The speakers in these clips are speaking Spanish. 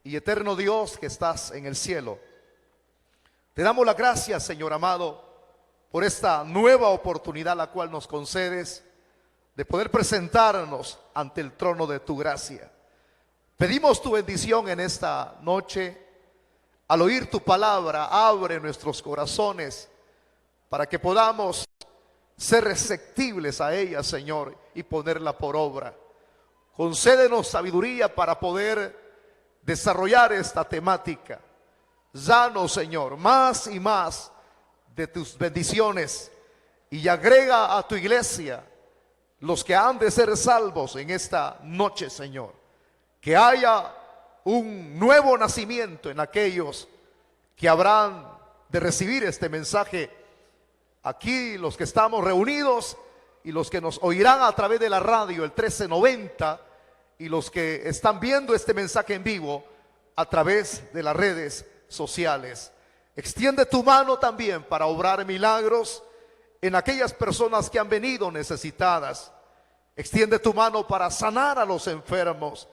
y eterno Dios que estás en el cielo, te damos las gracias, Señor amado, por esta nueva oportunidad la cual nos concedes de poder presentarnos ante el trono de tu gracia. Pedimos tu bendición en esta noche. Al oír tu palabra, abre nuestros corazones para que podamos ser receptibles a ella, Señor, y ponerla por obra. Concédenos sabiduría para poder desarrollar esta temática. Danos, Señor, más y más de tus bendiciones, y agrega a tu iglesia los que han de ser salvos en esta noche, Señor. Que haya un nuevo nacimiento en aquellos que habrán de recibir este mensaje. Aquí los que estamos reunidos y los que nos oirán a través de la radio, el 1390, y los que están viendo este mensaje en vivo a través de las redes sociales. Extiende tu mano también para obrar milagros en aquellas personas que han venido necesitadas. Extiende tu mano para sanar a los enfermos,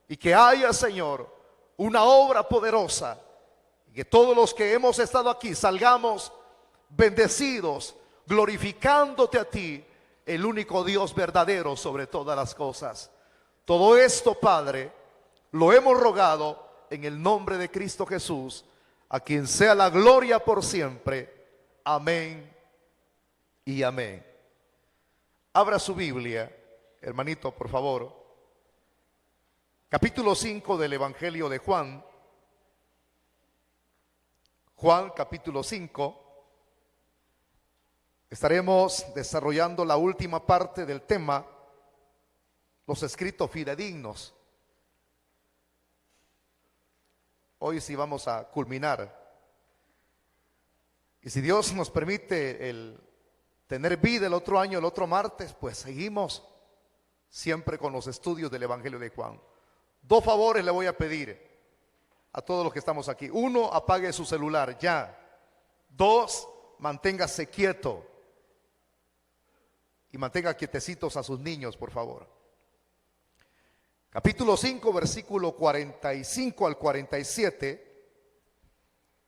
y que haya, Señor, una obra poderosa, y que todos los que hemos estado aquí salgamos bendecidos, glorificándote a ti, el único Dios verdadero sobre todas las cosas. Todo esto, Padre, lo hemos rogado en el nombre de Cristo Jesús, a quien sea la gloria por siempre. Amén y amén. Abra su Biblia, hermanito, por favor. Capítulo 5 del Evangelio de Juan. Juan capítulo 5. Estaremos desarrollando la última parte del tema, los escritos fidedignos. Hoy sí vamos a culminar. Y si Dios nos permite el tener vida el otro año, el otro martes, pues seguimos siempre con los estudios del Evangelio de Juan. Dos favores le voy a pedir a todos los que estamos aquí. Uno, apague su celular ya. Dos, manténgase quieto. Y mantenga quietecitos a sus niños, por favor. Capítulo 5, versículo 45 al 47.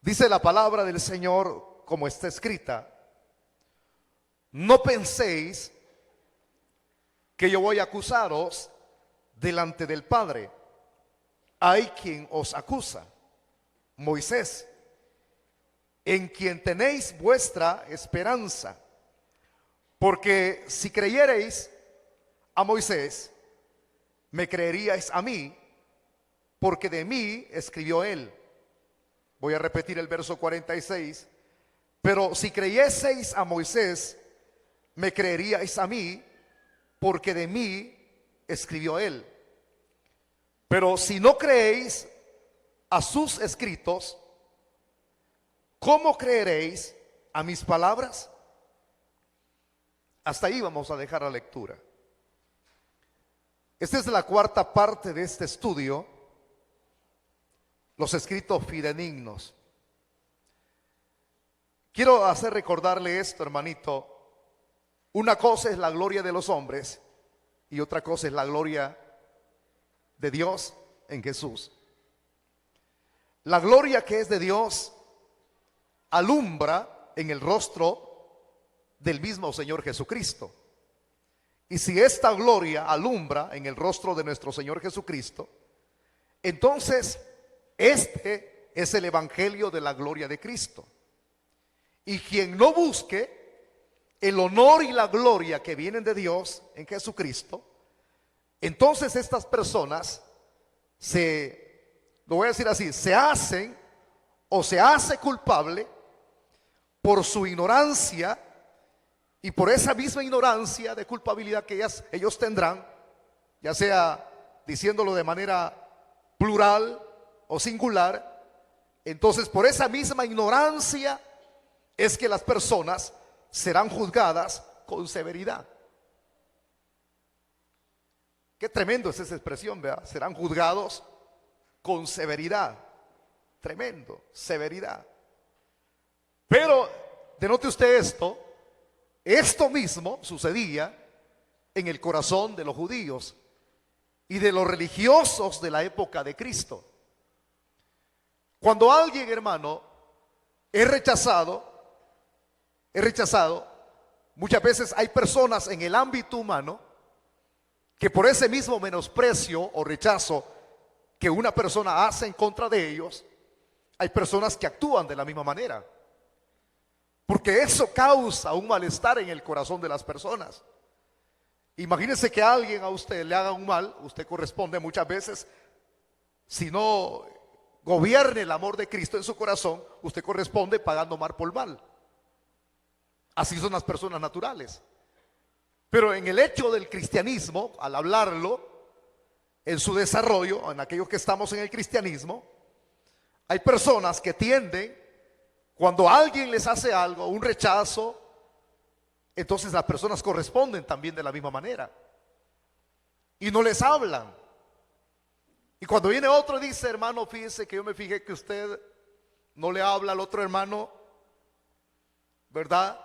Dice la palabra del Señor como está escrita: no penséis que yo voy a acusaros delante del Padre. Hay quien os acusa, Moisés, en quien tenéis vuestra esperanza. Porque si creyereis a Moisés, me creeríais a mí, porque de mí escribió él. Voy a repetir el verso 46. Pero si creyeseis a Moisés, me creeríais a mí, porque de mí escribió él. Pero si no creéis a sus escritos, ¿cómo creeréis a mis palabras? Hasta ahí vamos a dejar la lectura. Esta es la cuarta parte de este estudio, los escritos fidedignos. Quiero hacer recordarle esto, hermanito. Una cosa es la gloria de los hombres y otra cosa es la gloria de Dios en Jesús. La gloria que es de Dios alumbra en el rostro del mismo Señor Jesucristo. Y si esta gloria alumbra en el rostro de nuestro Señor Jesucristo, entonces este es el evangelio de la gloria de Cristo. Y quien no busque el honor y la gloria que vienen de Dios en Jesucristo, entonces estas personas lo voy a decir así, se hacen o se hace culpable por su ignorancia, y por esa misma ignorancia de culpabilidad que ellos tendrán, ya sea diciéndolo de manera plural o singular, entonces por esa misma ignorancia es que las personas serán juzgadas con severidad. Qué tremendo es esa expresión, ¿verdad? Serán juzgados con severidad. Tremendo, severidad. Pero denote usted esto mismo sucedía en el corazón de los judíos y de los religiosos de la época de Cristo. Cuando alguien, hermano, es rechazado, muchas veces hay personas en el ámbito humano que por ese mismo menosprecio o rechazo que una persona hace en contra de ellos, hay personas que actúan de la misma manera. Porque eso causa un malestar en el corazón de las personas. Imagínense que alguien a usted le haga un mal, usted corresponde muchas veces, si no gobierne el amor de Cristo en su corazón, usted corresponde pagando mal por mal. Así son las personas naturales. Pero en el hecho del cristianismo, al hablarlo, en su desarrollo, en aquellos que estamos en el cristianismo, hay personas que tienden, cuando alguien les hace algo, un rechazo, entonces las personas corresponden también de la misma manera. Y no les hablan. Y cuando viene otro y dice, hermano, fíjese que yo me fijé que usted no le habla al otro hermano, ¿verdad?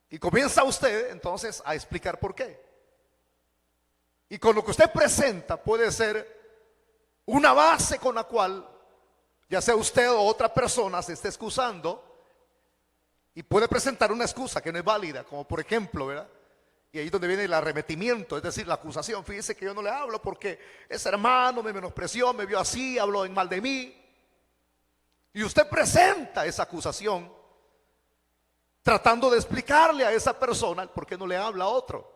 Y comienza usted entonces a explicar por qué. Y con lo que usted presenta puede ser una base con la cual, ya sea usted o otra persona, se esté excusando. Y puede presentar una excusa que no es válida, como por ejemplo, ¿verdad? Y ahí es donde viene el arremetimiento, es decir, la acusación. Fíjese que yo no le hablo porque ese hermano me menospreció, me vio así, habló en mal de mí. Y usted presenta esa acusación tratando de explicarle a esa persona por qué no le habla a otro.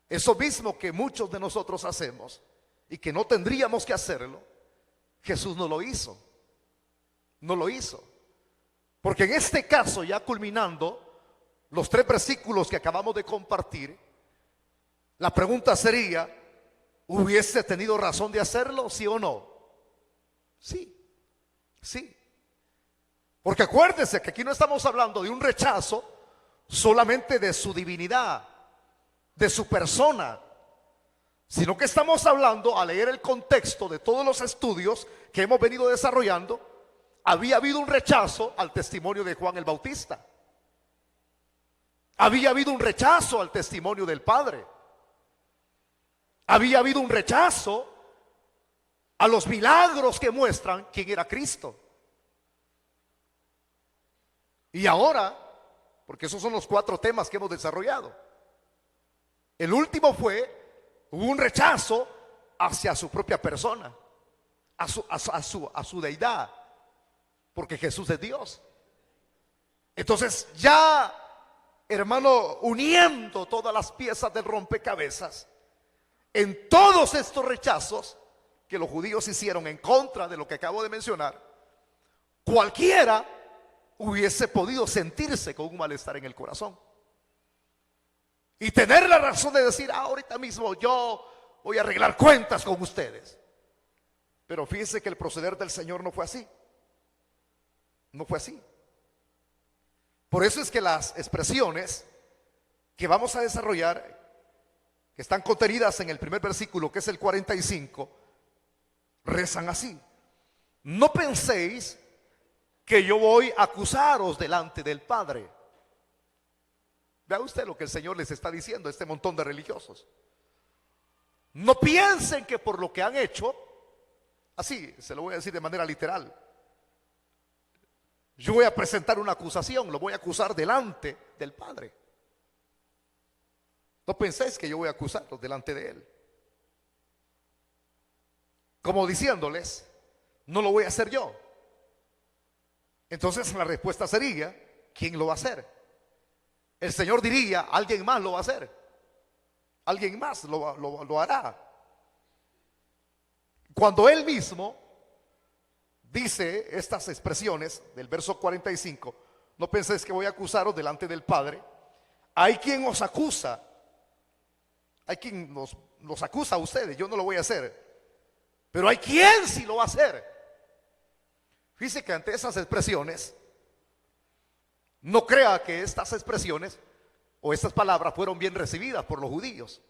Eso mismo que muchos de nosotros hacemos y que no tendríamos que hacerlo, Jesús no lo hizo. No lo hizo. Porque en este caso, ya culminando los 3 versículos que acabamos de compartir, la pregunta sería, ¿hubiese tenido razón de hacerlo, sí o no? Sí, sí. Porque acuérdense que aquí no estamos hablando de un rechazo solamente de su divinidad, de su persona, sino que estamos hablando, al leer el contexto de todos los estudios que hemos venido desarrollando, había habido un rechazo al testimonio de Juan el Bautista. Había habido un rechazo al testimonio del Padre. Había habido un rechazo a los milagros que muestran quién era Cristo. Y ahora, porque esos son los 4 temas que hemos desarrollado, el último hubo un rechazo hacia su propia persona, a su deidad, porque Jesús es Dios. Entonces ya, hermano, uniendo todas las piezas del rompecabezas, en todos estos rechazos que los judíos hicieron en contra de lo que acabo de mencionar, cualquiera hubiese podido sentirse con un malestar en el corazón y tener la razón de decir, ahorita mismo yo voy a arreglar cuentas con ustedes. Pero fíjense que el proceder del Señor no fue así. No fue así. Por eso es que las expresiones que vamos a desarrollar, que están contenidas en el primer versículo, que es el 45, rezan así: no penséis que yo voy a acusaros delante del Padre. Vea usted lo que el Señor les está diciendo a este montón de religiosos. No piensen que por lo que han hecho, así se lo voy a decir de manera literal, yo voy a presentar una acusación, lo voy a acusar delante del Padre. No penséis que yo voy a acusarlos delante de Él. Como diciéndoles, no lo voy a hacer yo. Entonces la respuesta sería, ¿quién lo va a hacer? El Señor diría, alguien más lo va a hacer. Alguien más lo hará. Cuando Él mismo dice estas expresiones del verso 45, no penséis que voy a acusaros delante del Padre. Hay quien os acusa. Hay quien los acusa a ustedes. Yo no lo voy a hacer. Pero hay quien sí lo va a hacer. Fíjese que ante esas expresiones, no crea que estas expresiones o estas palabras fueron bien recibidas por los judíos.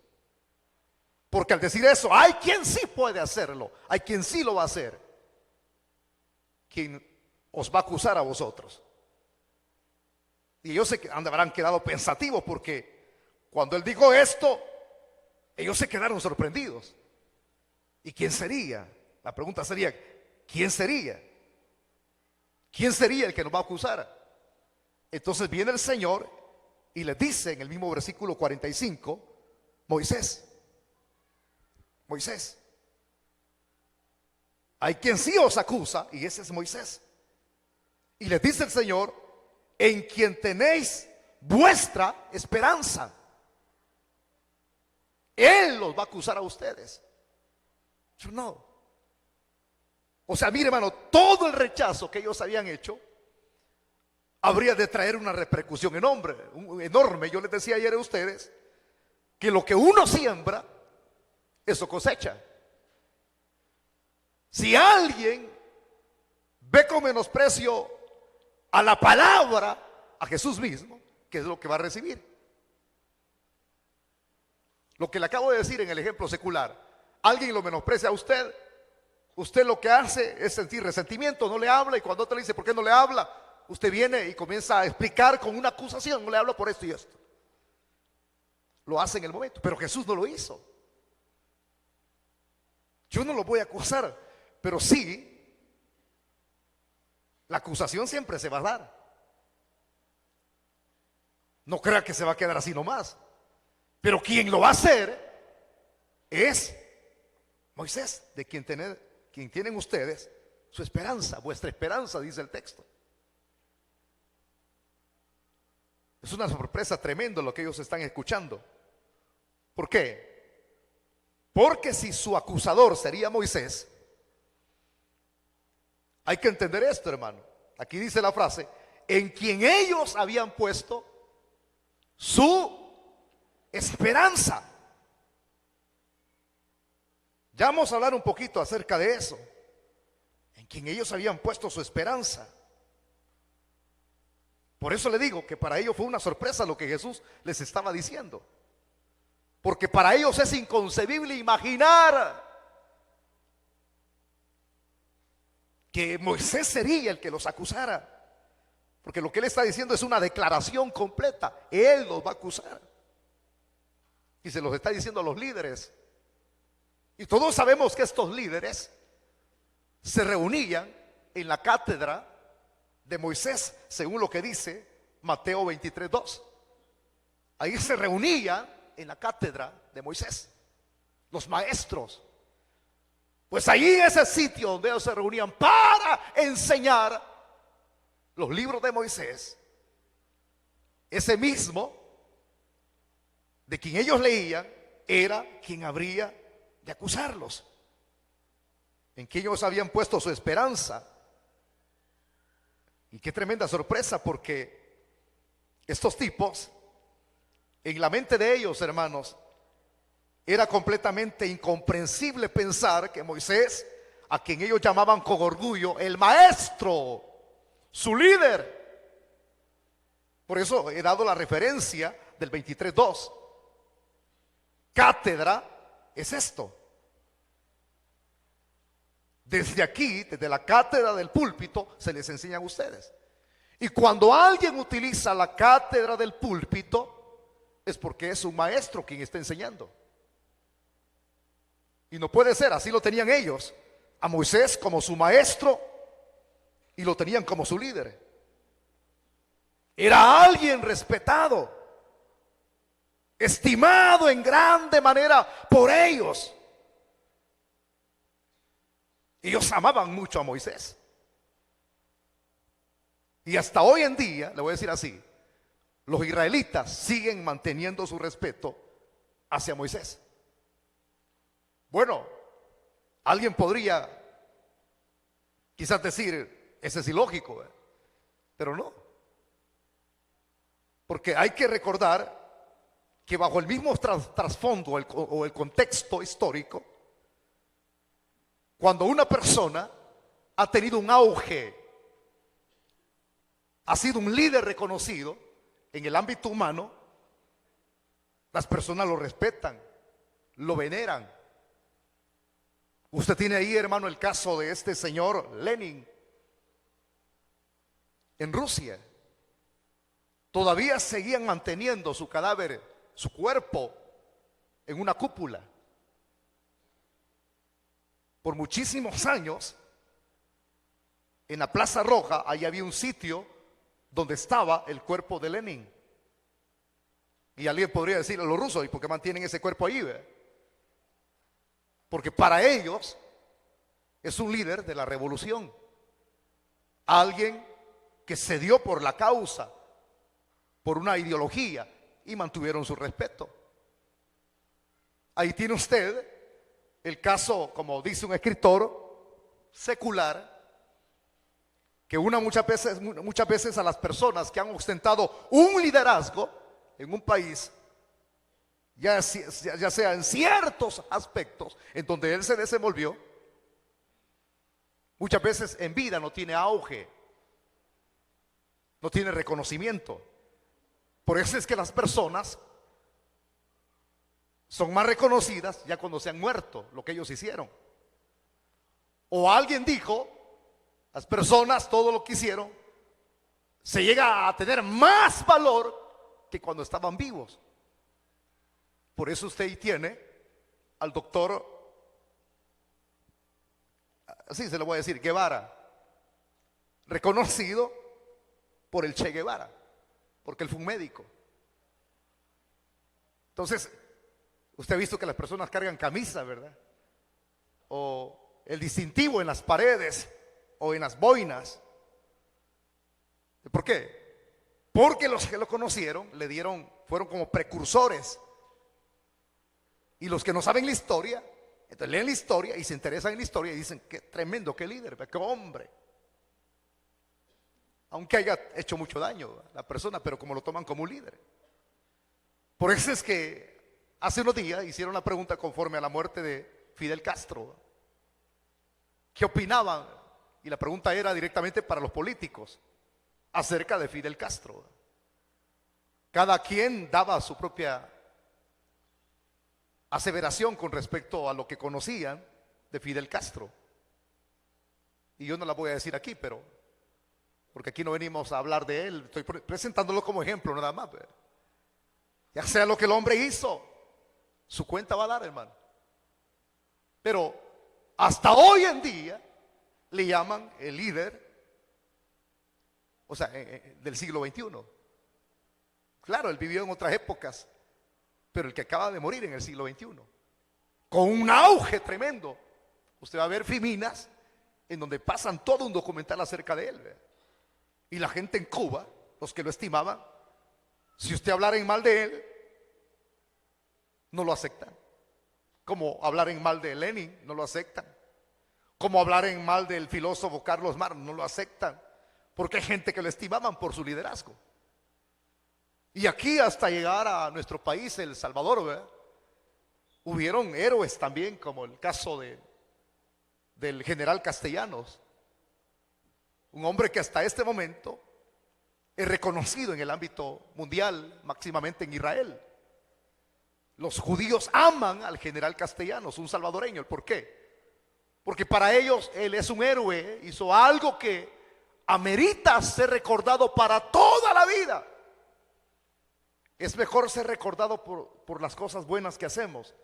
Porque al decir eso, hay quien sí puede hacerlo, hay quien sí lo va a hacer. Quien os va a acusar a vosotros. Y ellos se habrán quedado pensativos porque cuando Él dijo esto, ellos se quedaron sorprendidos. ¿Y quién sería? La pregunta sería, ¿quién sería? ¿Quién sería el que nos va a acusar? Entonces viene el Señor y les dice en el mismo versículo 45, Moisés, Moisés, hay quien sí os acusa, y ese es Moisés. Y les dice el Señor, en quien tenéis vuestra esperanza. Él los va a acusar a ustedes. Yo no. O sea, mire, hermano, todo el rechazo que ellos habían hecho habría de traer una repercusión enorme. Yo les decía ayer a ustedes que lo que uno siembra, eso cosecha. Si alguien ve con menosprecio a la palabra, a Jesús mismo, ¿qué es lo que va a recibir? Lo que le acabo de decir en el ejemplo secular, alguien lo menosprecia a usted, usted lo que hace es sentir resentimiento, no le habla, y cuando otro le dice, ¿por qué no le habla? Usted viene y comienza a explicar con una acusación, no le hablo por esto y esto. Lo hace en el momento, pero Jesús no lo hizo. Yo no lo voy a acusar, pero sí, la acusación siempre se va a dar. No crea que se va a quedar así nomás. Pero quien lo va a hacer es Moisés, de quien tienen ustedes su esperanza, vuestra esperanza, dice el texto. Es una sorpresa tremenda lo que ellos están escuchando. ¿Por qué? Porque si su acusador sería Moisés, hay que entender esto, hermano. Aquí dice la frase, en quien ellos habían puesto su esperanza. Ya vamos a hablar un poquito acerca de eso. En quien ellos habían puesto su esperanza. Por eso le digo que para ellos fue una sorpresa lo que Jesús les estaba diciendo. Porque para ellos es inconcebible imaginar que Moisés sería el que los acusara. Porque lo que él está diciendo es una declaración completa. Él los va a acusar. Y se los está diciendo a los líderes. Y todos sabemos que estos líderes se reunían en la cátedra de Moisés, según lo que dice Mateo 23:2. Ahí se reunían en la cátedra de Moisés los maestros. Pues ahí en ese sitio donde ellos se reunían para enseñar los libros de Moisés, ese mismo de quien ellos leían era quien habría de acusarlos, en quien ellos habían puesto su esperanza. Y qué tremenda sorpresa, porque estos tipos, en la mente de ellos, hermanos, era completamente incomprensible pensar que Moisés, a quien ellos llamaban con orgullo el maestro, su líder. Por eso he dado la referencia del 23:2. Cátedra es esto. Desde aquí, desde la cátedra del púlpito, se les enseñan a ustedes. Y cuando alguien utiliza la cátedra del púlpito, es porque es un maestro quien está enseñando. Y no puede ser, así lo tenían ellos, a Moisés como su maestro y lo tenían como su líder. Era alguien respetado, estimado en grande manera por ellos. Ellos amaban mucho a Moisés. Y hasta hoy en día, le voy a decir así, los israelitas siguen manteniendo su respeto hacia Moisés. Bueno, alguien podría quizás decir, ese es ilógico, pero no. Porque hay que recordar que bajo el mismo trasfondo o el contexto histórico, cuando una persona ha tenido un auge, ha sido un líder reconocido en el ámbito humano, las personas lo respetan, lo veneran. Usted tiene ahí, hermano, el caso de este señor Lenin en Rusia. Todavía seguían manteniendo su cadáver, su cuerpo, en una cúpula. por muchísimos años, en la Plaza Roja, ahí había un sitio donde estaba el cuerpo de Lenin. Y alguien podría decir a los rusos, ¿y por qué mantienen ese cuerpo ahí? Porque para ellos es un líder de la revolución, alguien que se dio por la causa, por una ideología, y mantuvieron su respeto. Ahí tiene usted el caso, como dice un escritor secular, que muchas veces a las personas que han ostentado un liderazgo en un país, ya sea en ciertos aspectos en donde él se desenvolvió, muchas veces en vida no tiene auge, no tiene reconocimiento. Por eso es que las personas son más reconocidas ya cuando se han muerto lo que ellos hicieron. O alguien dijo, las personas, todo lo que hicieron, se llega a tener más valor que cuando estaban vivos. Por eso usted ahí tiene al doctor, así se lo voy a decir, Guevara, reconocido por el Che Guevara, porque él fue un médico. Entonces, usted ha visto que las personas cargan camisa, ¿verdad? O el distintivo en las paredes o en las boinas. ¿Por qué? Porque los que lo conocieron fueron como precursores. Y los que no saben la historia, entonces leen la historia y se interesan en la historia y dicen, qué tremendo, qué líder, qué hombre. Aunque haya hecho mucho daño a la persona, pero como lo toman como un líder. Por eso es que hace unos días hicieron la pregunta conforme a la muerte de Fidel Castro. ¿Qué opinaban? Y la pregunta era directamente para los políticos acerca de Fidel Castro. Cada quien daba su propia aseveración con respecto a lo que conocían de Fidel Castro. Y yo no la voy a decir aquí, porque aquí no venimos a hablar de él, estoy presentándolo como ejemplo nada más. Ya sea lo que el hombre hizo, su cuenta va a dar, hermano. Pero hasta hoy en día le llaman el líder, o sea, del siglo XXI. Claro, él vivió en otras épocas, pero el que acaba de morir en el siglo XXI, con un auge tremendo. Usted va a ver Fiminas en donde pasan todo un documental acerca de él. Y la gente en Cuba, los que lo estimaban, si usted hablara en mal de él, no lo aceptan. Como hablar en mal de Lenin, no lo aceptan. Como hablar en mal del filósofo Carlos Marx, no lo aceptan. Porque hay gente que lo estimaban por su liderazgo. Y aquí hasta llegar a nuestro país, El Salvador, ¿verdad? Hubieron héroes también, como el caso del general Castellanos. Un hombre que hasta este momento es reconocido en el ámbito mundial, máximamente en Israel. Los judíos aman al general Castellanos, un salvadoreño. ¿Por qué? Porque para ellos él es un héroe, hizo algo que amerita ser recordado para toda la vida. Es mejor ser recordado por las cosas buenas que hacemos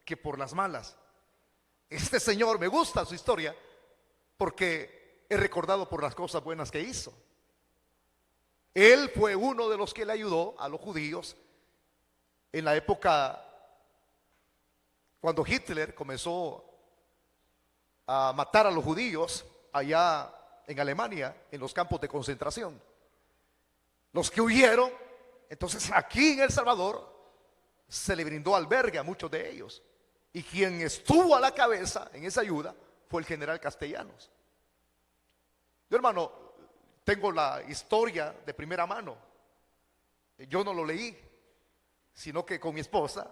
que por las malas. Este señor, me gusta su historia porque es recordado por las cosas buenas que hizo. Él fue uno de los que le ayudó a los judíos en la época cuando Hitler comenzó a matar a los judíos allá en Alemania, en los campos de concentración. Los que huyeron, entonces aquí en El Salvador se le brindó albergue a muchos de ellos. Y quien estuvo a la cabeza en esa ayuda fue el general Castellanos. Yo, hermano, tengo la historia de primera mano. Yo no lo leí, sino que con mi esposa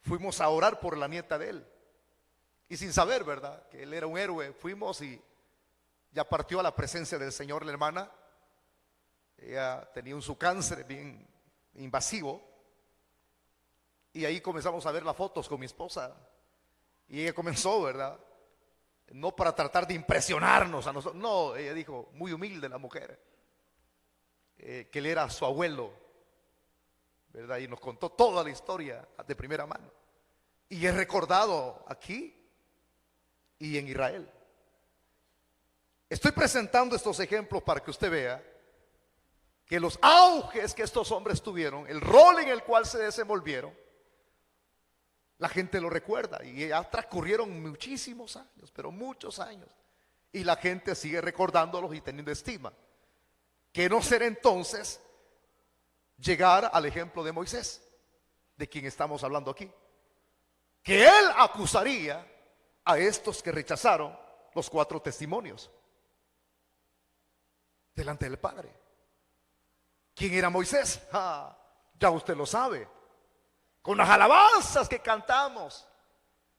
fuimos a orar por la nieta de él. Y sin saber, ¿verdad?, que él era un héroe, fuimos y ya partió a la presencia del Señor la hermana. Ella tenía su cáncer bien invasivo. Y ahí comenzamos a ver las fotos con mi esposa. Y ella comenzó, ¿verdad?, no para tratar de impresionarnos a nosotros. No, ella dijo, muy humilde la mujer, que él era su abuelo, ¿verdad? Y nos contó toda la historia de primera mano. Y he recordado aquí y en Israel. Estoy presentando estos ejemplos para que usted vea que los auges que estos hombres tuvieron, el rol en el cual se desenvolvieron, la gente lo recuerda, y ya transcurrieron muchísimos años, pero muchos años, y la gente sigue recordándolos y teniendo estima. Que no será entonces llegar al ejemplo de Moisés, de quien estamos hablando aquí, que él acusaría a estos que rechazaron los 4 testimonios delante del Padre. ¿Quién era Moisés? Ya usted lo sabe. Con las alabanzas que cantamos,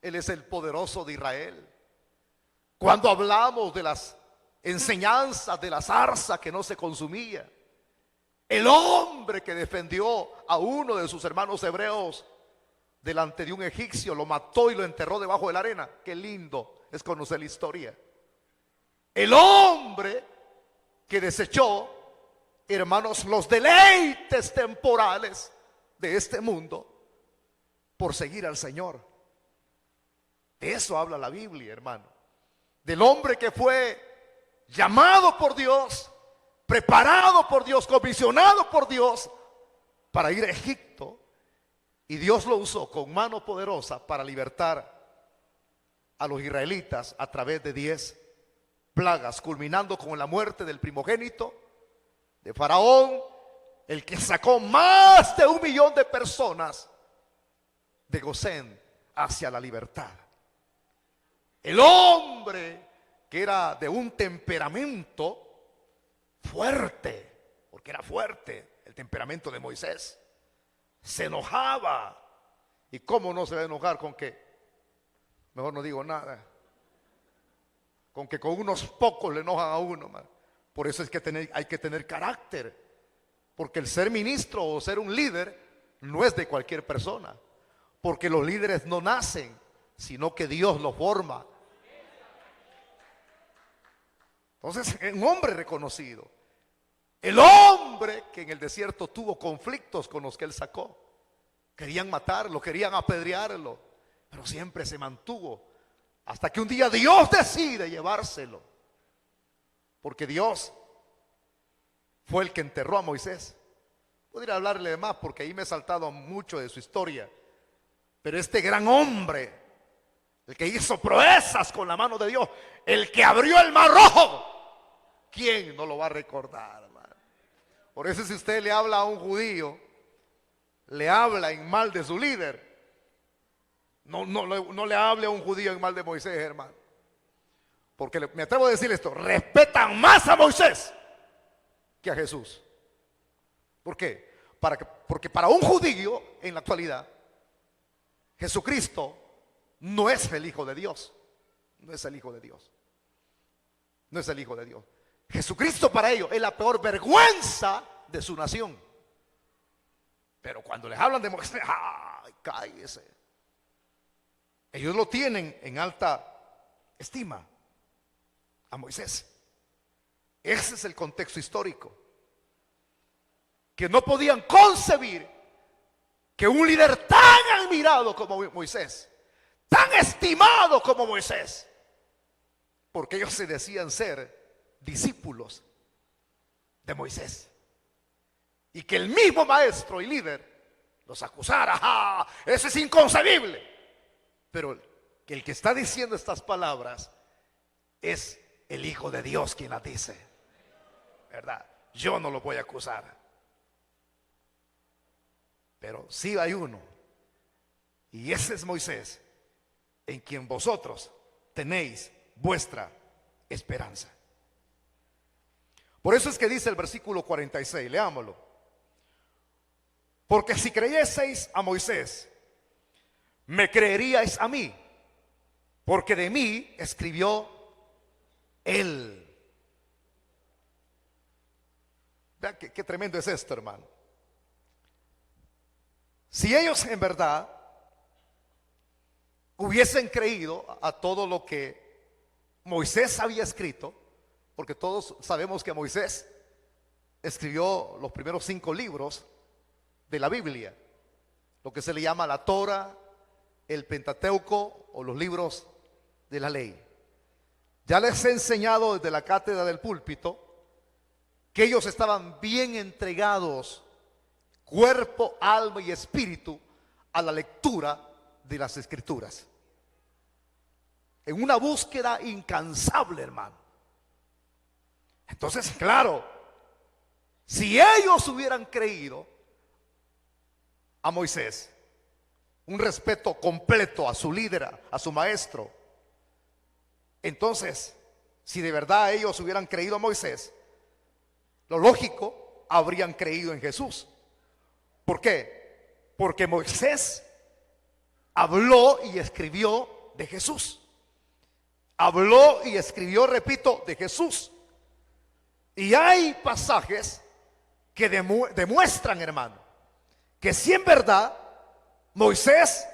él es el poderoso de Israel. Cuando hablamos de las enseñanzas de la zarza que no se consumía, el hombre que defendió a uno de sus hermanos hebreos delante de un egipcio, lo mató y lo enterró debajo de la arena. Qué lindo es conocer la historia. El hombre que desechó, hermanos, los deleites temporales de este mundo por seguir al Señor. De eso habla la Biblia, hermano. Del hombre que fue llamado por Dios, preparado por Dios, comisionado por Dios para ir a Egipto, y Dios lo usó con mano poderosa para libertar a los israelitas a través de 10 plagas, culminando con la muerte del primogénito de Faraón, el que sacó más de 1 millón de personas de Gosén hacia la libertad. El hombre que era de un temperamento fuerte, porque era fuerte el temperamento de Moisés, se enojaba. ¿Y cómo no se va a enojar con que, mejor no digo nada, con que con unos pocos le enojan a uno, man? Por eso es que hay que tener carácter, porque el ser ministro o ser un líder no es de cualquier persona, porque los líderes no nacen, sino que Dios los forma. Entonces, un hombre reconocido, el hombre que en el desierto tuvo conflictos con los que él sacó, querían matarlo, querían apedrearlo, pero siempre se mantuvo, hasta que un día Dios decide llevárselo, porque Dios fue el que enterró a Moisés. Podría hablarle de más, porque ahí me he saltado mucho de su historia, pero este gran hombre, el que hizo proezas con la mano de Dios, el que abrió el mar rojo, ¿quién no lo va a recordar, hermano? Por eso, si usted le habla a un judío, le habla en mal de su líder, no le hable a un judío en mal de Moisés, hermano, porque me atrevo a decir esto: respetan más a Moisés que a Jesús. ¿Por qué? Porque para un judío en la actualidad, Jesucristo no es el Hijo de Dios. No es el Hijo de Dios. No es el Hijo de Dios. Jesucristo para ellos es la peor vergüenza de su nación. Pero cuando les hablan de Moisés, ¡ay, cállese! Ellos lo tienen en alta estima a Moisés. Ese es el contexto histórico. Que no podían concebir que un líder tan admirado como Moisés, tan estimado como Moisés, porque ellos se decían ser discípulos de Moisés, y que el mismo maestro y líder los acusara. ¡Ah! Eso es inconcebible. Pero que el que está diciendo estas palabras es el Hijo de Dios quien las dice, ¿verdad? Yo no lo voy a acusar, pero sí hay uno, y ese es Moisés, en quien vosotros tenéis vuestra esperanza. Por eso es que dice el versículo 46, leámoslo: porque si creyeseis a Moisés, me creeríais a mí, porque de mí escribió él. Vean qué tremendo es esto, hermano. Si ellos en verdad hubiesen creído a todo lo que Moisés había escrito, porque todos sabemos que Moisés escribió los primeros 5 libros de la Biblia, lo que se le llama la Torah, el Pentateuco o los libros de la ley. Ya les he enseñado desde la cátedra del púlpito que ellos estaban bien entregados, cuerpo, alma y espíritu, a la lectura de las Escrituras. En una búsqueda incansable, hermano. Entonces, claro, si ellos hubieran creído a Moisés, un respeto completo a su líder, a su maestro, entonces, si de verdad ellos hubieran creído a Moisés, lo lógico, habrían creído en Jesús. ¿Por qué? Porque Moisés habló y escribió de Jesús. Habló y escribió, repito, de Jesús. Y hay pasajes que demuestran, hermano, que si en verdad Moisés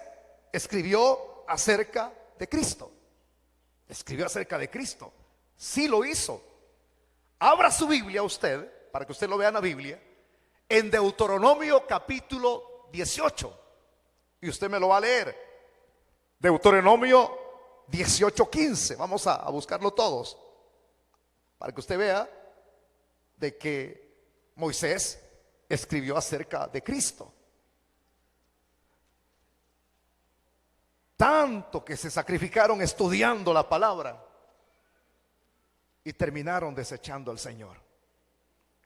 escribió acerca de Cristo. Escribió acerca de Cristo. Sí lo hizo. Abra su Biblia usted, para que usted lo vea en la Biblia, en Deuteronomio capítulo 18. Y usted me lo va a leer. Deuteronomio 18:15. Vamos a buscarlo todos, para que usted vea de que Moisés escribió acerca de Cristo. Tanto que se sacrificaron estudiando la palabra y terminaron desechando al Señor.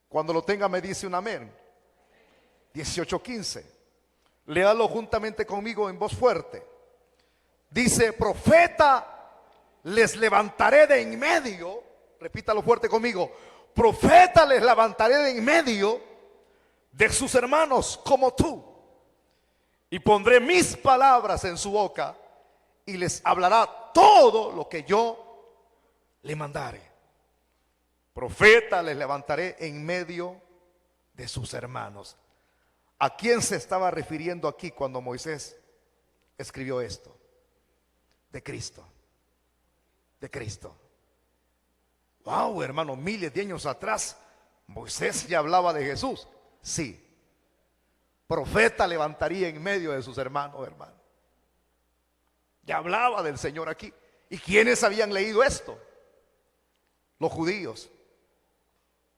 Cuando lo tenga me dice un amén. 18:15. Léalo juntamente conmigo en voz fuerte. Dice: profeta les levantaré de en medio. Repítalo fuerte conmigo. Profeta les levantaré de en medio de sus hermanos como tú, y pondré mis palabras en su boca, y les hablará todo lo que yo le mandare. Profeta les levantaré en medio de sus hermanos. ¿A quién se estaba refiriendo aquí cuando Moisés escribió esto? De Cristo. De Cristo. Wow, hermano, miles de años atrás Moisés ya hablaba de Jesús. Sí. Profeta levantaría en medio de sus hermanos, hermano. Ya hablaba del Señor aquí. ¿Y quiénes habían leído esto? Los judíos.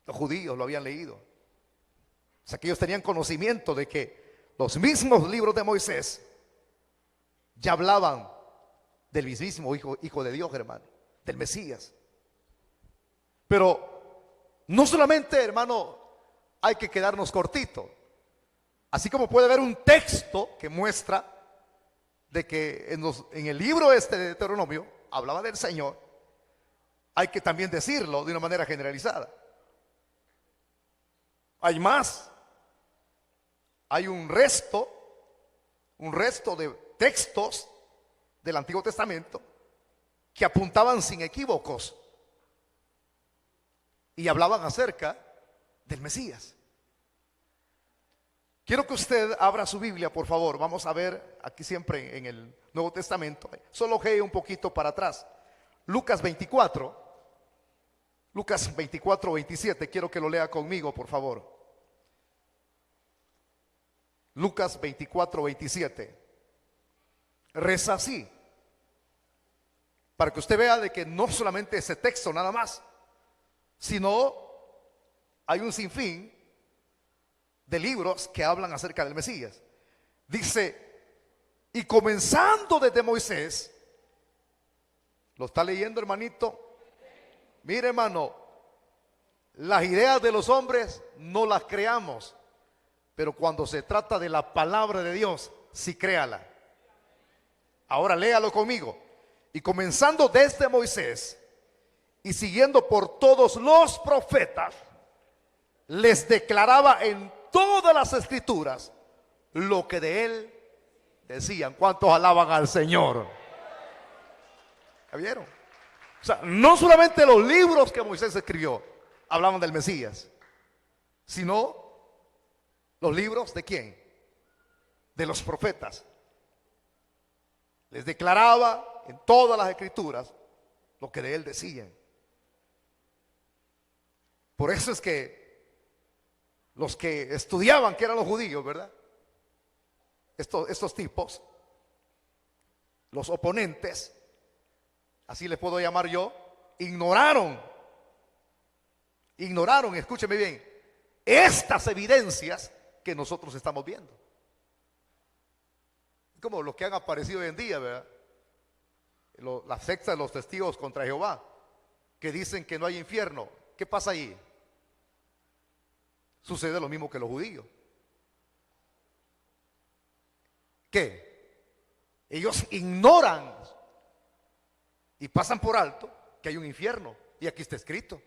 Los judíos lo habían leído. O sea que ellos tenían conocimiento de que los mismos libros de Moisés ya hablaban del mismísimo hijo de Dios, hermano, del Mesías. Pero no solamente, hermano, hay que quedarnos cortito. Así como puede haber un texto que muestra de que en el libro este de Deuteronomio hablaba del Señor, hay que también decirlo de una manera generalizada. Hay más. Hay un resto de textos del Antiguo Testamento que apuntaban sin equívocos y hablaban acerca del Mesías. Quiero que usted abra su Biblia, por favor. Vamos a ver aquí siempre en el Nuevo Testamento. Solo ojee un poquito para atrás. Lucas 24, 27. Quiero que lo lea conmigo, por favor. Lucas 24, 27. Reza así, para que usted vea de que no solamente ese texto nada más, sino hay un sinfín de libros que hablan acerca del Mesías. Dice: y comenzando desde Moisés. ¿Lo está leyendo, hermanito? Mire, hermano, las ideas de los hombres no las creamos, pero cuando se trata de la palabra de Dios, sí créala. Ahora léalo conmigo. Y comenzando desde Moisés y siguiendo por todos los profetas, les declaraba en todas las escrituras lo que de él decían. ¿Cuántos alaban al Señor? ¿Ya vieron? O sea, no solamente los libros que Moisés escribió hablaban del Mesías, sino los libros de quién? De los profetas. Les declaraba en todas las escrituras lo que de él decían. Por eso es que los que estudiaban, que eran los judíos, ¿verdad? Estos tipos, los oponentes, así les puedo llamar yo, ignoraron, escúcheme bien, estas evidencias que nosotros estamos viendo. Como lo que han aparecido hoy en día, ¿verdad? La secta de los testigos contra Jehová, que dicen que no hay infierno. ¿Qué pasa ahí? Sucede lo mismo que los judíos. ¿Qué? Ellos ignoran y pasan por alto que hay un infierno. Y aquí está escrito.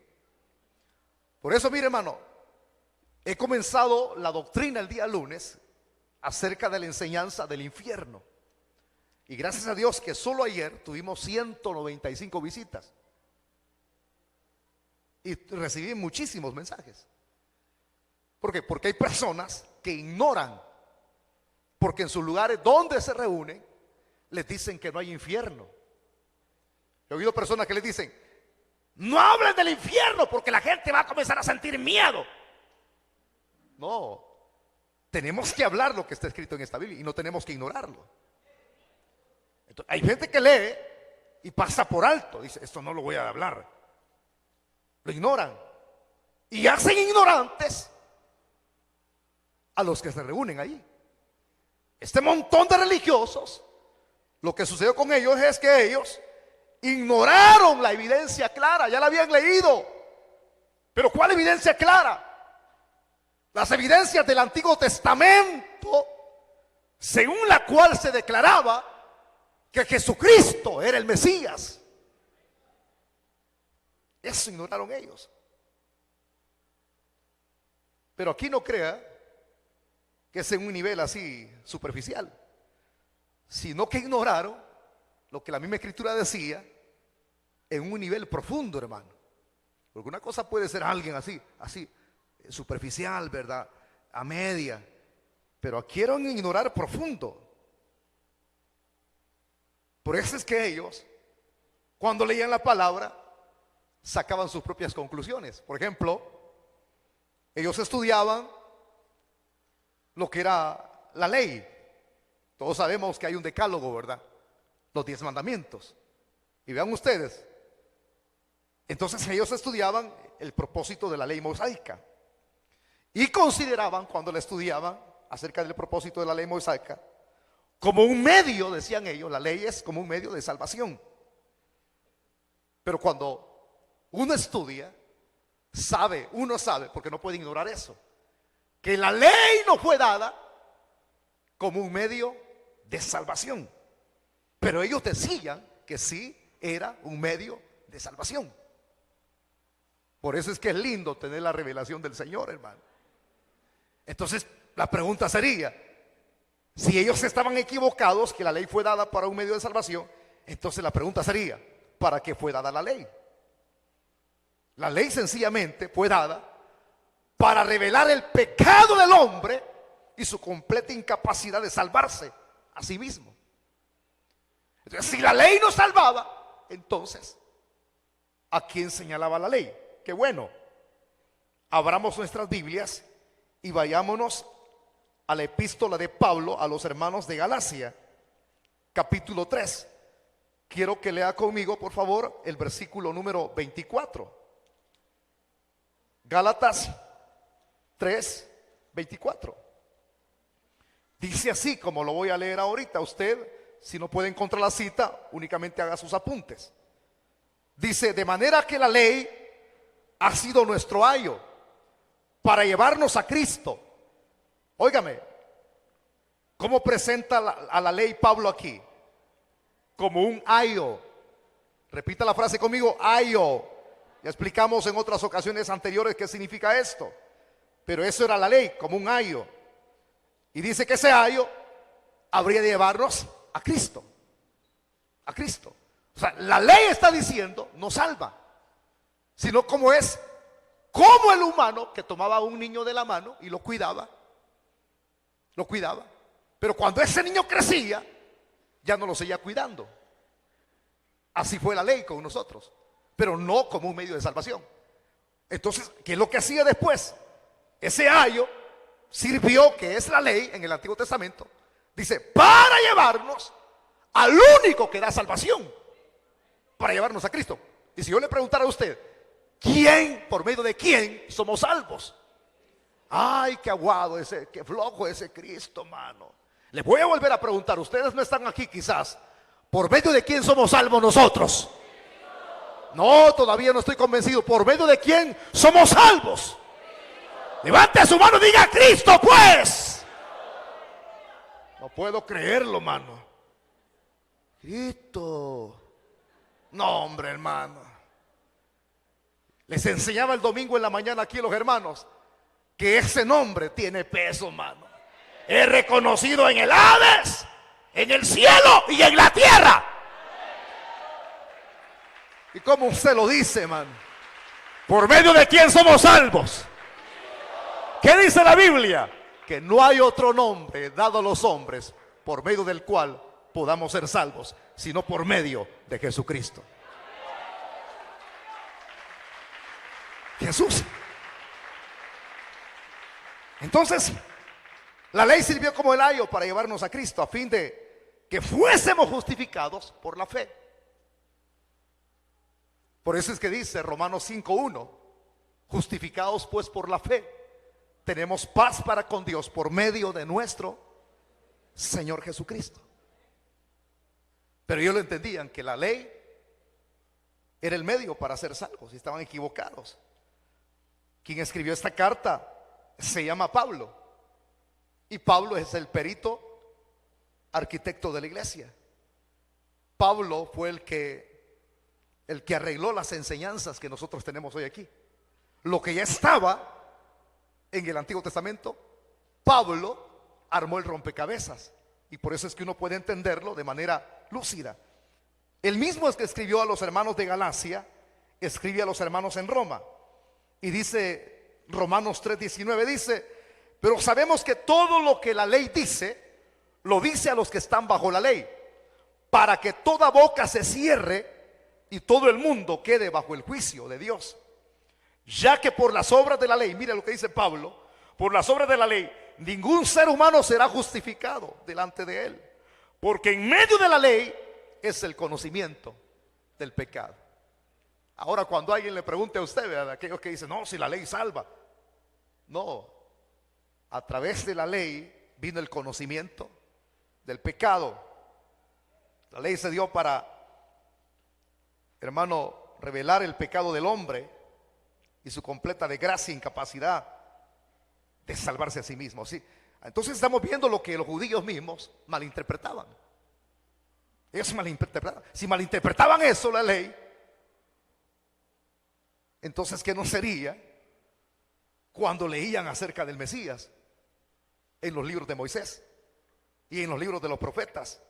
Por eso, mire, hermano, he comenzado la doctrina el día lunes acerca de la enseñanza del infierno. Y gracias a Dios que solo ayer tuvimos 195 visitas. Y recibí muchísimos mensajes. ¿Por qué? Porque hay personas que ignoran. Porque en sus lugares donde se reúnen, les dicen que no hay infierno. He oído personas que les dicen: no hablen del infierno porque la gente va a comenzar a sentir miedo. No, tenemos que hablar lo que está escrito en esta Biblia y no tenemos que ignorarlo. Entonces, hay gente que lee y pasa por alto, dice: esto no lo voy a hablar. Lo ignoran y hacen ignorantes a los que se reúnen allí. Este montón de religiosos, lo que sucedió con ellos es que ellos ignoraron la evidencia clara. Ya la habían leído, pero ¿cuál evidencia clara? Las evidencias del Antiguo Testamento, según la cual se declaraba que Jesucristo era el Mesías. Eso ignoraron ellos. Pero aquí no crea que es en un nivel así superficial, sino que ignoraron lo que la misma Escritura decía en un nivel profundo, hermano. Porque una cosa puede ser alguien así superficial, ¿verdad? A media, pero quieren ignorar profundo. Por eso es que ellos, cuando leían la palabra, sacaban sus propias conclusiones. Por ejemplo, ellos estudiaban lo que era la ley. Todos sabemos que hay un decálogo, ¿verdad? Los 10 mandamientos. Y vean ustedes, entonces ellos estudiaban el propósito de la ley mosaica y consideraban, cuando la estudiaban acerca del propósito de la ley mosaica, como un medio, decían ellos, la ley es como un medio de salvación. Pero cuando uno estudia, uno sabe, porque no puede ignorar eso, que la ley no fue dada como un medio de salvación. Pero ellos decían que sí era un medio de salvación. Por eso es que es lindo tener la revelación del Señor, hermano. Entonces la pregunta sería: si ellos estaban equivocados, que la ley fue dada para un medio de salvación, entonces la pregunta sería: ¿para qué fue dada la ley? La ley sencillamente fue dada para revelar el pecado del hombre y su completa incapacidad de salvarse a sí mismo. Entonces, si la ley no salvaba, entonces, ¿a quién señalaba la ley? Qué bueno. Abramos nuestras Biblias y vayámonos a la epístola de Pablo a los hermanos de Galacia, capítulo 3. Quiero que lea conmigo, por favor, el versículo número 24. Gálatas 3, 24. Dice así, como lo voy a leer ahorita. Usted, si no puede encontrar la cita, únicamente haga sus apuntes. Dice: de manera que la ley ha sido nuestro ayo para llevarnos a Cristo. Óigame, ¿cómo presenta a la ley Pablo aquí? Como un ayo. Repita la frase conmigo: ayo. Ya explicamos en otras ocasiones anteriores qué significa esto, pero eso era la ley, como un ayo. Y dice que ese ayo habría de llevarnos a Cristo. A Cristo. O sea, la ley está diciendo no salva, sino como es, como el humano que tomaba a un niño de la mano y lo cuidaba. Lo cuidaba. Pero cuando ese niño crecía, ya no lo seguía cuidando. Así fue la ley con nosotros, pero no como un medio de salvación. Entonces, ¿qué es lo que hacía después? Ese ayo sirvió, que es la ley en el Antiguo Testamento, dice, para llevarnos al único que da salvación, para llevarnos a Cristo. Y si yo le preguntara a usted, ¿quién, por medio de quién somos salvos? Ay, qué aguado ese, qué flojo ese Cristo, mano. Les voy a volver a preguntar, ustedes no están aquí quizás, ¿por medio de quién somos salvos nosotros? No, todavía no estoy convencido. ¿Por medio de quién somos salvos? Levante su mano y diga: Cristo, pues. No puedo creerlo, mano. Cristo. No, hombre, hermano. Les enseñaba el domingo en la mañana aquí a los hermanos que ese nombre tiene peso, mano. Es reconocido en el Hades, en el cielo y en la tierra. ¿Y cómo usted lo dice, man? ¿Por medio de quién somos salvos? ¿Qué dice la Biblia? Que no hay otro nombre dado a los hombres por medio del cual podamos ser salvos, sino por medio de Jesucristo. Jesús. Entonces, la ley sirvió como el ayo para llevarnos a Cristo, a fin de que fuésemos justificados por la fe. Por eso es que dice Romanos 5:1, justificados pues por la fe, tenemos paz para con Dios por medio de nuestro Señor Jesucristo. Pero ellos lo entendían que la ley era el medio para ser salvos y estaban equivocados. Quien escribió esta carta se llama Pablo, y Pablo es el perito arquitecto de la iglesia. Pablo fue el que arregló las enseñanzas que nosotros tenemos hoy aquí. Lo que ya estaba en el Antiguo Testamento, Pablo armó el rompecabezas, y por eso es que uno puede entenderlo de manera lúcida. El mismo es que escribió a los hermanos de Galacia, escribe a los hermanos en Roma, y dice Romanos 3:19, dice: pero sabemos que todo lo que la ley dice, lo dice a los que están bajo la ley, para que toda boca se cierre y todo el mundo quede bajo el juicio de Dios. Ya que por las obras de la ley, mire lo que dice Pablo, por las obras de la ley, ningún ser humano será justificado delante de él, porque en medio de la ley es el conocimiento del pecado. Ahora, cuando alguien le pregunte a usted, ¿verdad?, aquellos que dicen: no, si la ley salva. No, a través de la ley vino el conocimiento del pecado. La ley se dio para, hermano, revelar el pecado del hombre y su completa desgracia e incapacidad de salvarse a sí mismo. ¿Sí? Entonces estamos viendo lo que los judíos mismos malinterpretaban. Ellos malinterpretaban. Si malinterpretaban eso, la ley, entonces ¿qué no sería cuando leían acerca del Mesías en los libros de Moisés y en los libros de los profetas?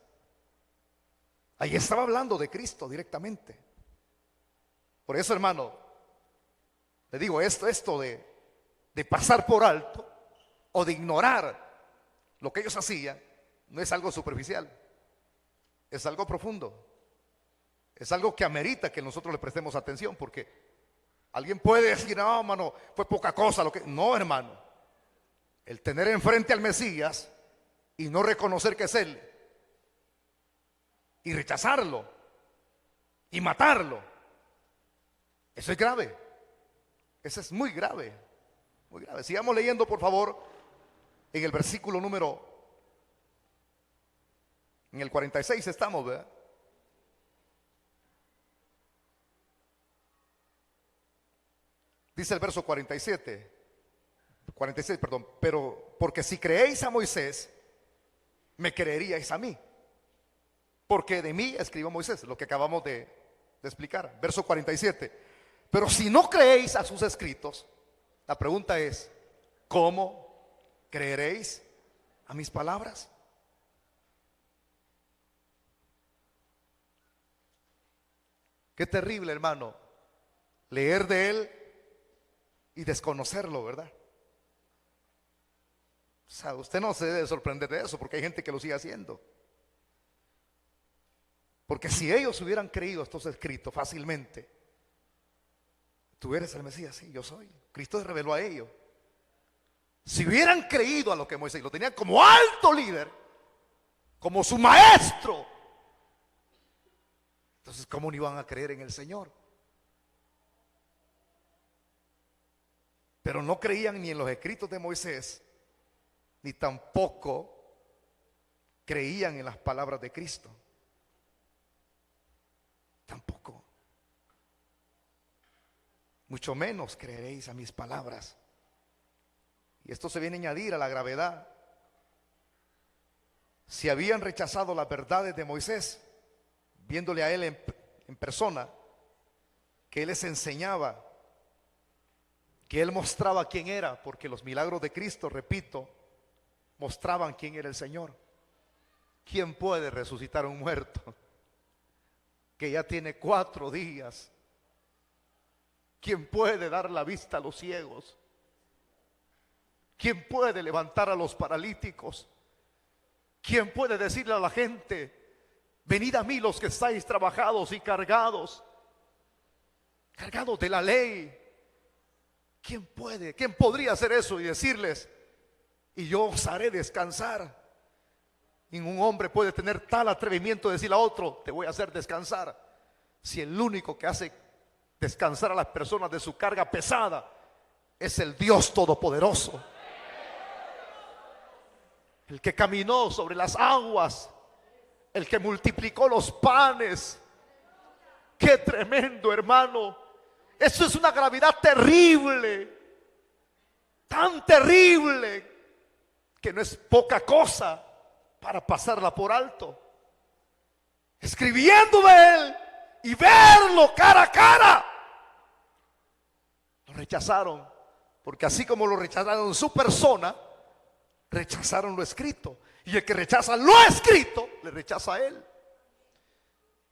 Ahí estaba hablando de Cristo directamente. Por eso, hermano, le digo, esto de pasar por alto o de ignorar lo que ellos hacían, no es algo superficial, es algo profundo, es algo que amerita que nosotros le prestemos atención, porque alguien puede decir: no, hermano, fue poca cosa lo que... No, hermano, el tener enfrente al Mesías y no reconocer que es Él, y rechazarlo y matarlo, eso es grave. Eso es muy grave, muy grave. Sigamos leyendo, por favor, en el versículo en el 46 estamos, ¿verdad? Dice el verso 46, perdón: pero porque si creéis a Moisés, me creeríais a mí, porque de mí escribió Moisés, lo que acabamos de explicar. Verso 47: pero si no creéis a sus escritos, la pregunta es: ¿cómo creeréis a mis palabras? Qué terrible, hermano, leer de Él y desconocerlo, ¿verdad? O sea, usted no se debe sorprender de eso, porque hay gente que lo sigue haciendo. Porque si ellos hubieran creído estos escritos fácilmente: tú eres el Mesías, sí, yo soy. Cristo se reveló a ellos. Si hubieran creído a lo que Moisés, lo tenían como alto líder, como su maestro, entonces ¿cómo no iban a creer en el Señor? pero no creían ni en los escritos de Moisés, ni tampoco creían en las palabras de Cristo. Tampoco. Mucho menos creeréis a mis palabras. Y esto se viene a añadir a la gravedad. Si habían rechazado las verdades de Moisés, viéndole a él en persona, que él les enseñaba, que él mostraba quién era, porque los milagros de Cristo, repito, mostraban quién era el Señor. ¿Quién puede resucitar a un muerto que ya tiene 4 días? ¿Quién puede dar la vista a los ciegos? ¿Quién puede levantar a los paralíticos? ¿Quién puede decirle a la gente: venid a mí los que estáis trabajados y cargados de la ley? ¿Quién puede? ¿Quién podría hacer eso y decirles: y yo os haré descansar? Ningún hombre puede tener tal atrevimiento de decirle a otro: te voy a hacer descansar, si el único que hace descansar a las personas de su carga pesada es el Dios Todopoderoso, el que caminó sobre las aguas, el que multiplicó los panes. Qué tremendo, hermano. Eso es una gravedad terrible, tan terrible que no es poca cosa para pasarla por alto. Escribiendo de él y verlo cara a cara. Lo rechazaron, porque así como lo rechazaron su persona, rechazaron lo escrito. Y el que rechaza lo escrito, le rechaza a él.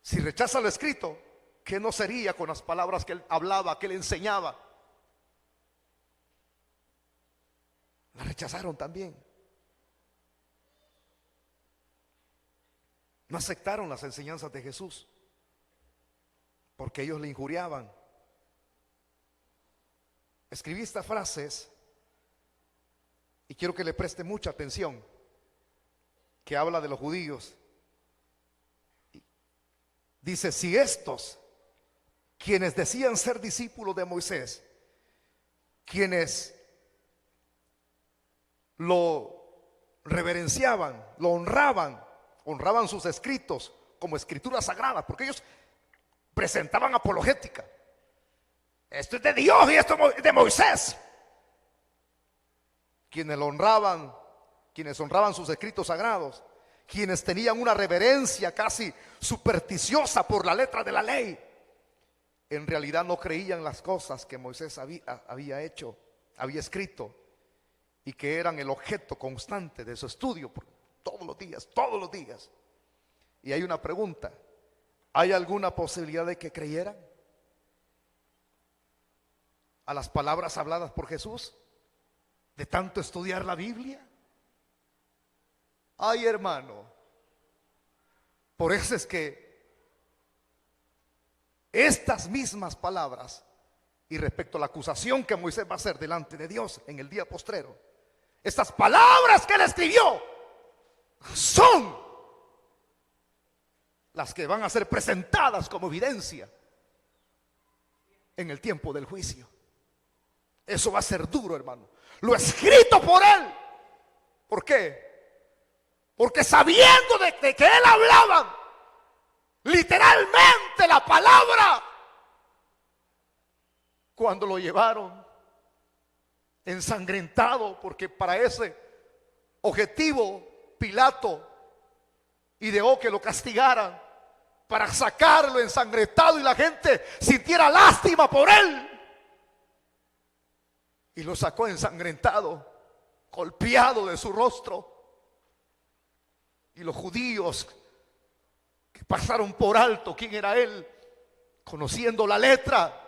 Si rechaza lo escrito, ¿qué no sería con las palabras que él hablaba, que él enseñaba? La rechazaron también. No aceptaron las enseñanzas de Jesús, porque ellos le injuriaban. Escribí estas frases y quiero que le preste mucha atención, que habla de los judíos. Dice: si estos, quienes decían ser discípulos de Moisés, quienes lo reverenciaban, lo honraban sus escritos como escrituras sagradas, porque ellos presentaban apologética. Esto es de Dios y esto es de Moisés. Quienes lo honraban, quienes honraban sus escritos sagrados, quienes tenían una reverencia casi supersticiosa por la letra de la ley, en realidad no creían las cosas que Moisés había hecho, había escrito, y que eran el objeto constante de su estudio todos los días. Y hay una pregunta: ¿hay alguna posibilidad de que creyeran a las palabras habladas por Jesús, de tanto estudiar la Biblia? Ay, hermano, por eso es que estas mismas palabras, y respecto a la acusación que Moisés va a hacer delante de Dios en el día postrero, estas palabras que él escribió son las que van a ser presentadas como evidencia en el tiempo del juicio. Eso va a ser duro, hermano. Lo escrito por él. ¿Por qué? Porque sabiendo de que él hablaba literalmente la palabra, cuando lo llevaron ensangrentado, porque para ese objetivo Pilato ideó que lo castigaran, para sacarlo ensangrentado y la gente sintiera lástima por él, y lo sacó ensangrentado, golpeado de su rostro. Y los judíos que pasaron por alto quién era él, conociendo la letra,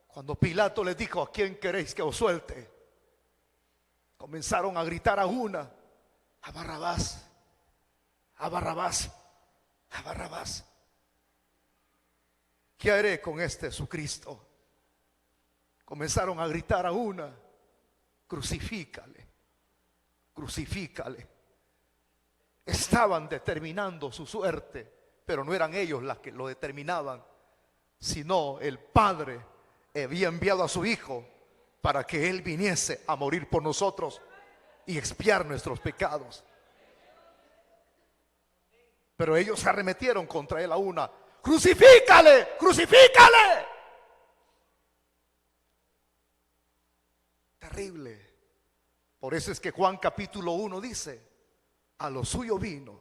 cuando Pilato les dijo: ¿a quién queréis que os suelte?, comenzaron a gritar a una: a Barrabás, a Barrabás, a Barrabás. ¿Qué haré con este su Cristo? Comenzaron a gritar a una: crucifícale, crucifícale. Estaban determinando su suerte, pero no eran ellos las que lo determinaban, sino el Padre había enviado a su Hijo para que Él viniese a morir por nosotros y expiar nuestros pecados. Pero ellos se arremetieron contra Él a una: ¡crucifícale! ¡Crucifícale! Terrible. Por eso es que Juan capítulo 1 dice: a lo suyo vino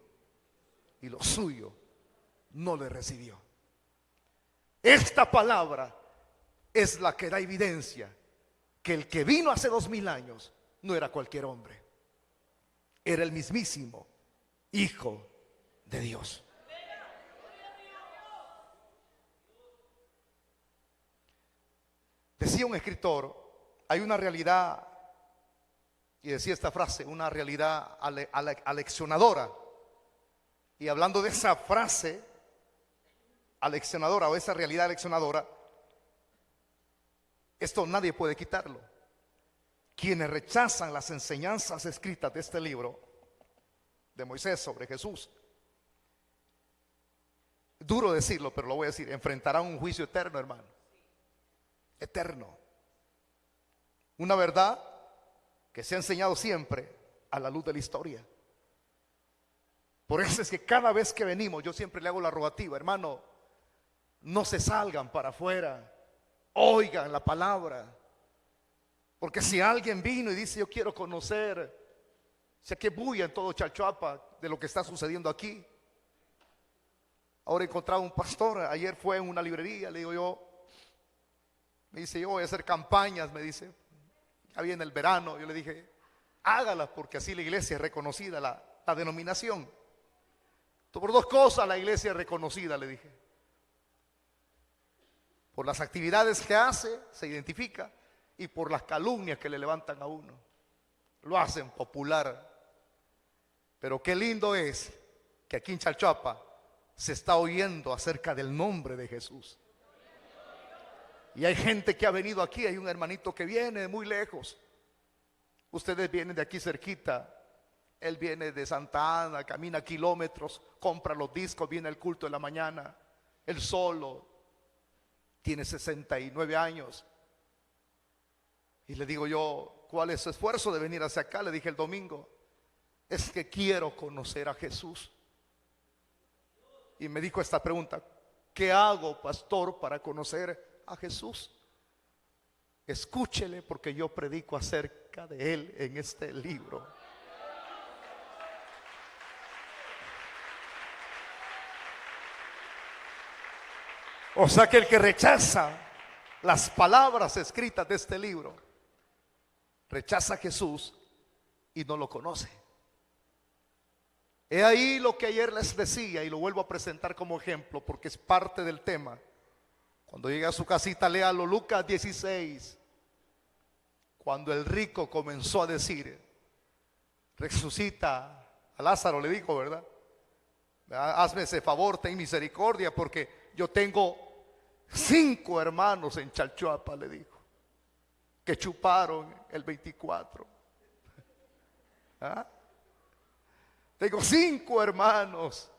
y lo suyo no le recibió. Esta palabra es la que da evidencia que el que vino hace 2000 años no era cualquier hombre, era el mismísimo Hijo de Dios. Decía un escritor: hay una realidad, y decía esta frase, una realidad aleccionadora. Y hablando de esa frase aleccionadora, o esa realidad aleccionadora, esto nadie puede quitarlo. Quienes rechazan las enseñanzas escritas de este libro de Moisés sobre Jesús, duro decirlo, pero lo voy a decir, enfrentarán un juicio eterno, hermano. Eterno. Una verdad que se ha enseñado siempre a la luz de la historia. Por eso es que cada vez que venimos, yo siempre le hago la rogativa: hermano, no se salgan para afuera, oigan la palabra. Porque si alguien vino y dice: yo quiero conocer, sé que bulla en todo Chalchuapa de lo que está sucediendo aquí. Ahora he encontrado un pastor, ayer fue en una librería, le digo yo, me dice: yo voy a hacer campañas, me dice, ya viene el verano. Yo le dije: hágalas, porque así la iglesia es reconocida, la denominación. Por dos cosas la iglesia es reconocida, le dije: por las actividades que hace, se identifica, y por las calumnias que le levantan a uno, lo hacen popular. Pero qué lindo es que aquí en Chalchuapa se está oyendo acerca del nombre de Jesús. Y hay gente que ha venido aquí, hay un hermanito que viene de muy lejos. Ustedes vienen de aquí cerquita, él viene de Santa Ana, camina kilómetros, compra los discos, viene al culto de la mañana, él solo, tiene 69 años. Y le digo yo: ¿cuál es su esfuerzo de venir hacia acá? Le dije el domingo: es que quiero conocer a Jesús. Y me dijo esta pregunta: ¿qué hago, pastor, para conocer a Jesús? Escúchele, porque yo predico acerca de Él en este libro. O sea que el que rechaza las palabras escritas de este libro, rechaza a Jesús y no lo conoce. He ahí lo que ayer les decía, y lo vuelvo a presentar como ejemplo porque es parte del tema. Cuando llegue a su casita, léalo, Lucas 16. Cuando el rico comenzó a decir: resucita a Lázaro, le dijo, ¿verdad? Hazme ese favor, ten misericordia, porque yo tengo 5 hermanos en Chalchuapa, le dijo, que chuparon el 24. ¿Ah? Tengo 5 hermanos,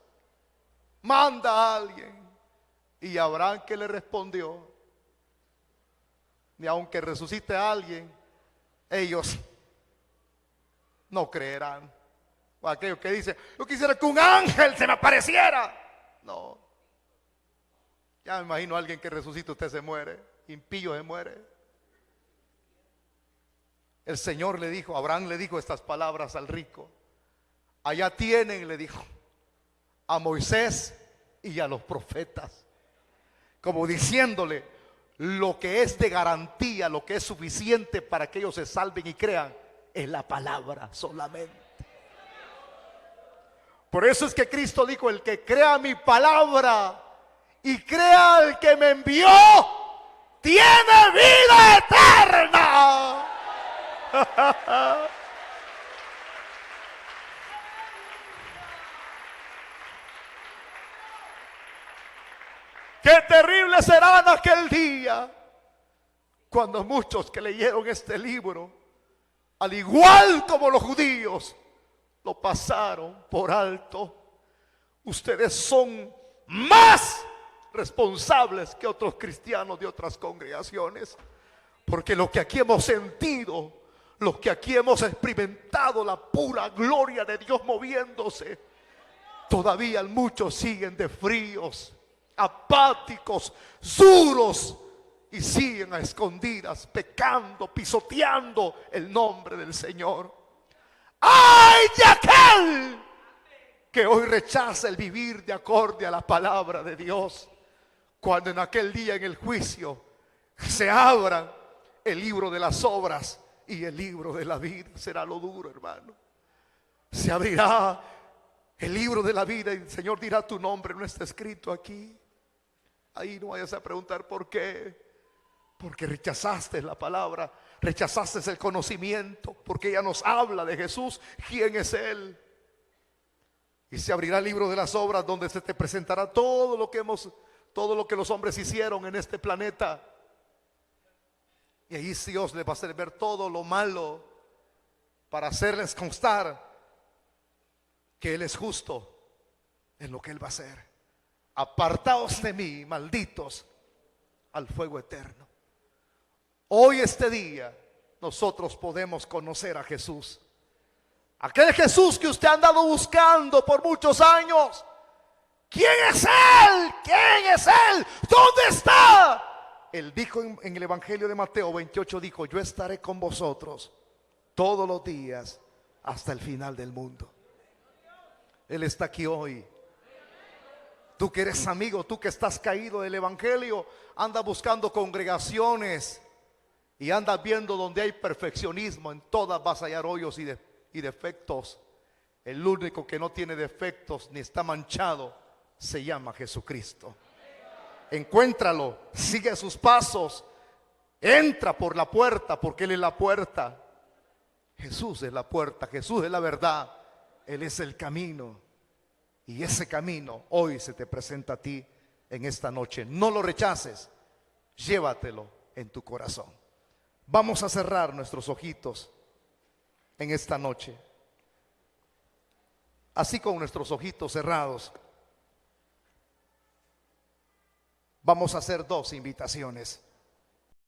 manda a alguien. Y Abraham, ¿qué le respondió? Ni aunque resucite a alguien, ellos no creerán. O aquellos que dicen: yo quisiera que un ángel se me apareciera. No. Ya me imagino a alguien que resucita, usted se muere, impío se muere. El Señor le dijo, Abraham le dijo estas palabras al rico: allá tienen, le dijo, a Moisés y a los profetas. Como diciéndole: lo que es de garantía, lo que es suficiente para que ellos se salven y crean, es la palabra solamente. Por eso es que Cristo dijo: el que crea mi palabra y crea al que me envió, tiene vida eterna. Qué terrible será en aquel día cuando muchos que leyeron este libro, al igual como los judíos, lo pasaron por alto. Ustedes son más responsables que otros cristianos de otras congregaciones, Porque lo que aquí hemos sentido, lo que aquí hemos experimentado, la pura gloria de Dios moviéndose, todavía muchos siguen de fríos, apáticos, duros, y siguen a escondidas, pecando, pisoteando el nombre del Señor. ¡Ay de aquel que hoy rechaza el vivir de acorde a la palabra de Dios! Cuando en aquel día en el juicio se abra el libro de las obras y el libro de la vida, será lo duro, hermano. Se abrirá el libro de la vida y el Señor dirá: tu nombre no está escrito aquí. Ahí no vayas a preguntar por qué. Porque rechazaste la palabra, rechazaste el conocimiento, porque ella nos habla de Jesús, quién es Él. Y se abrirá el libro de las obras, donde se te presentará todo lo que los hombres hicieron en este planeta. Y ahí Dios les va a hacer ver todo lo malo, para hacerles constar que Él es justo en lo que Él va a hacer. Apartaos de mí, malditos, al fuego eterno. Hoy, este día, nosotros podemos conocer a Jesús. Aquel Jesús que usted ha andado buscando por muchos años. ¿Quién es Él? ¿Quién es Él? ¿Dónde está? Él dijo en el Evangelio de Mateo 28, dijo: yo estaré con vosotros todos los días hasta el final del mundo. Él está aquí hoy. Tú que eres amigo, tú que estás caído del Evangelio, anda buscando congregaciones y andas viendo donde hay perfeccionismo. En todas vas a hallar hoyos y defectos. El único que no tiene defectos ni está manchado se llama Jesucristo. Encuéntralo, sigue sus pasos, entra por la puerta, porque Él es la puerta. Jesús es la puerta, Jesús es la verdad, Él es el camino. Y ese camino hoy se te presenta a ti en esta noche. No lo rechaces, llévatelo en tu corazón. Vamos a cerrar nuestros ojitos en esta noche. Así, con nuestros ojitos cerrados, vamos a hacer dos invitaciones.